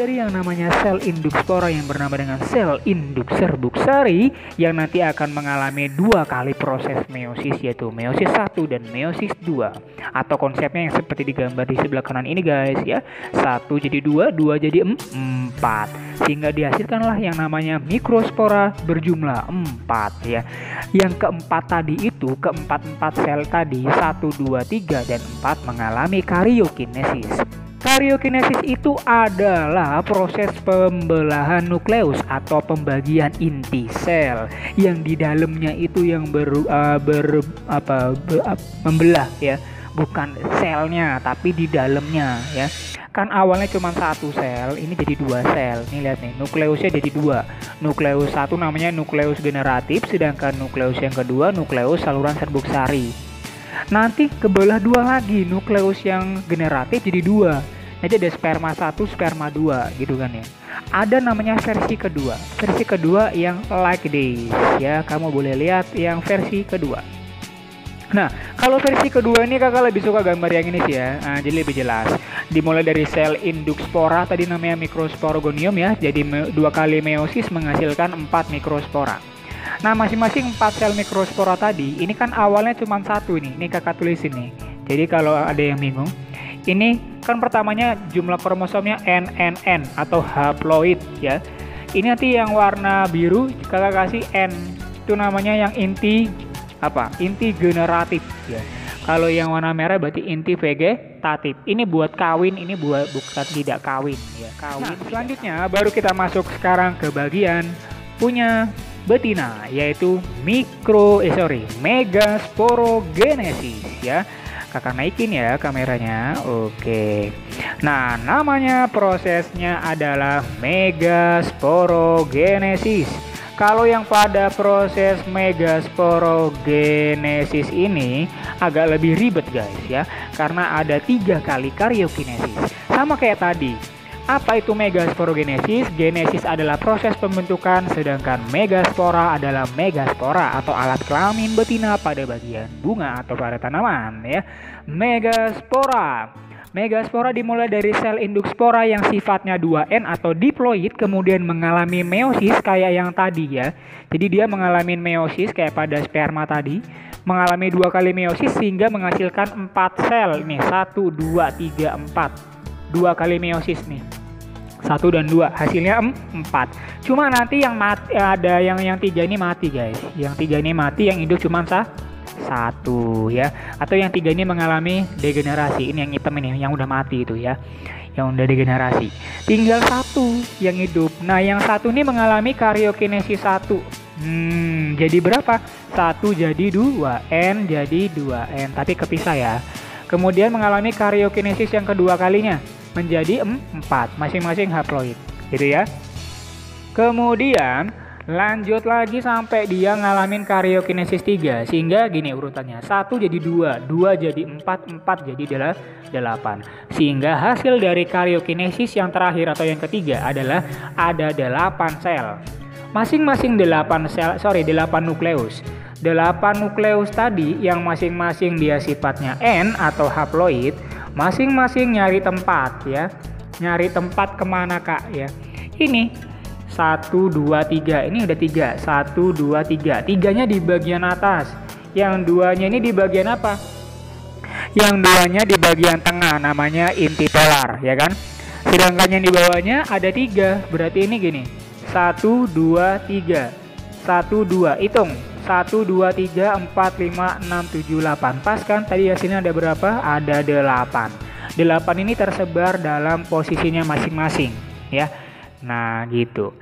dari yang namanya sel induk spora yang bernama dengan sel induk serbuk sari yang nanti akan mengalami 2 kali proses meiosis, yaitu meiosis 1 dan meiosis 2, atau konsepnya yang seperti digambar di sebelah kanan ini guys ya. 1 jadi 2, 2 jadi 4, sehingga dihasilkanlah yang namanya mikrospora berjumlah 4 ya. Yang keempat tadi itu, keempat sel tadi 1, 2, 3 dan 4 mengalami karyokinesis. Karyokinesis itu adalah proses pembelahan nukleus atau pembagian inti sel yang di dalamnya itu yang membelah ya, bukan selnya tapi di dalamnya ya. Kan awalnya cuma 1 sel, ini jadi 2 sel. Nih lihat nih, nukleusnya jadi 2. Nukleus 1 namanya nukleus generatif, sedangkan nukleus yang kedua nukleus saluran serbuk sari. Nanti kebelah 2 lagi, nukleus yang generatif jadi 2. Jadi ada sperma 1, sperma 2 gitu kan ya. Ada namanya versi kedua. Versi kedua yang like this ya. Kamu boleh lihat yang versi kedua. Nah, kalau versi kedua ini kakak lebih suka gambar yang ini sih ya. Nah, jadi lebih jelas. Dimulai dari sel induk spora tadi namanya mikrosporogonium ya. Jadi 2 kali meiosis menghasilkan 4 mikrospora. Nah, masing-masing 4 sel mikrospora tadi, ini kan awalnya cuma 1 nih. Ini kakak tulisin nih. Jadi kalau ada yang bingung, ini kan pertamanya jumlah kromosomnya NNN atau haploid ya. Ini nanti yang warna biru kakak kasih N. Itu namanya yang inti inti generatif ya. Kalau yang warna merah berarti inti vegetatif. Ini buat kawin, ini bukan tidak kawin ya. Kawin. Nah, selanjutnya baru kita masuk sekarang ke bagian punya betina, yaitu megasporogenesis ya. Kakak naikin ya kameranya. Oke. Nah, namanya prosesnya adalah megasporogenesis. Kalau yang pada proses megasporogenesis ini agak lebih ribet guys ya, karena ada 3 kali karyokinesis. Sama kayak tadi. Apa itu megasporogenesis? Genesis adalah proses pembentukan, sedangkan megaspora adalah megaspora atau alat kelamin betina pada bagian bunga atau pada tanaman ya. Megaspora. Megaspora dimulai dari sel induk spora yang sifatnya 2N atau diploid, kemudian mengalami meiosis kayak yang tadi ya. Jadi dia mengalami meiosis kayak pada sperma tadi, mengalami 2 kali meiosis sehingga menghasilkan 4 sel. Ini 1, 2, 3, 4. 2 kali meiosis nih. 1 dan 2 hasilnya 4. Cuma nanti yang mati, ada yang 3 ini mati guys. Yang 3 ini mati, yang hidup cuma 1 ya. Atau yang 3 ini mengalami degenerasi. Ini yang hitam ini yang udah mati itu ya, yang udah degenerasi. Tinggal 1 yang hidup. Nah, yang 1 ini mengalami karyokinesis 1. Jadi berapa? 1 jadi 2, N jadi 2N, tapi kepisah ya. Kemudian mengalami karyokinesis yang kedua kalinya menjadi 4, masing-masing haploid gitu ya. Kemudian lanjut lagi sampai dia ngalamin karyokinesis 3, sehingga gini urutannya, 1 jadi 2, 2 jadi 4, 4 jadi 8. Sehingga hasil dari karyokinesis yang terakhir atau yang ketiga adalah ada 8 sel. Masing-masing 8 nukleus. 8 nukleus tadi yang masing-masing dia sifatnya N atau haploid, masing-masing nyari tempat ya. Nyari tempat kemana kak ya. Ini 1, 2, 3. Ini udah 3. 1, 2, 3. 3-nya di bagian atas. Yang 2-nya ini di bagian apa? Yang 2-nya di bagian tengah, namanya inti polar ya kan. Sedangkan yang di bawahnya ada 3. Berarti ini gini. 1, 2, 3. 1, 2. Hitung. 1, 2, 3, 4, 5, 6, 7, 8. Pas kan? Tadi hasilnya ada berapa? Ada 8. 8 ini tersebar dalam posisinya masing-masing ya. Nah gitu.